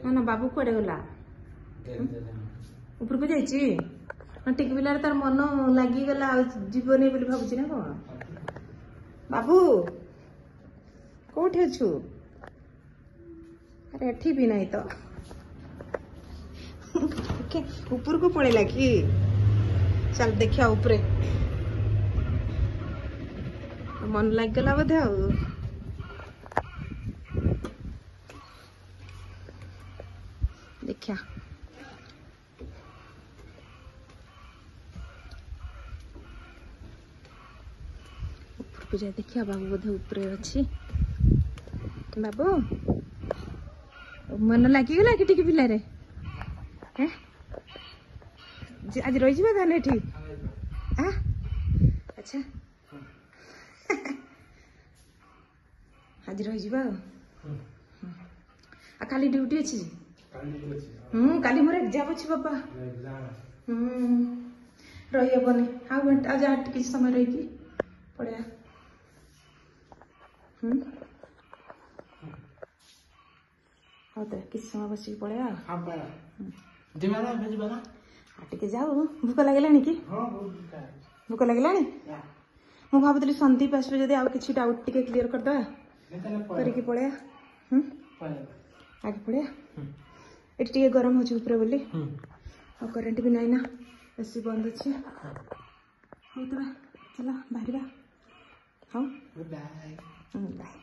ना ना बाबू कुआडे गला ऊपर को जाइए टिक पिलार तार मन लगिगला जीवनी बोली भावुची ना कौन बाबू कौटी अच्छु अरे एठी भी नहीं तो ऊपर को पड़ेला कि चल देखिया ऊपरे मन लगिगला बोधे आ देखिया ऊपर को जाए देखिया बाबू बोधे ऊपर अच्छी बाबू मन लगिगला कि टिक पिला रे आज रही जाने ठीक अच्छा आज रही काली ड्यूटी अच्छी काली मोर एग्जाम अच्छी बाबा रही हेनी आज किसी समय रही पड़े हाँ तो किसी समय बस पड़े टे जाऊ भूक लगे कि भूक लगे मु भावुली संदीप आसवे जदि आउ कि डाउट टे क्लीयर करदे करके पड़े आगे पड़े ये गरम हो बोली और करेन्ट भी नहीं ना एसी बंद अच्छे हो तो चलो बाहर हाँ बाय।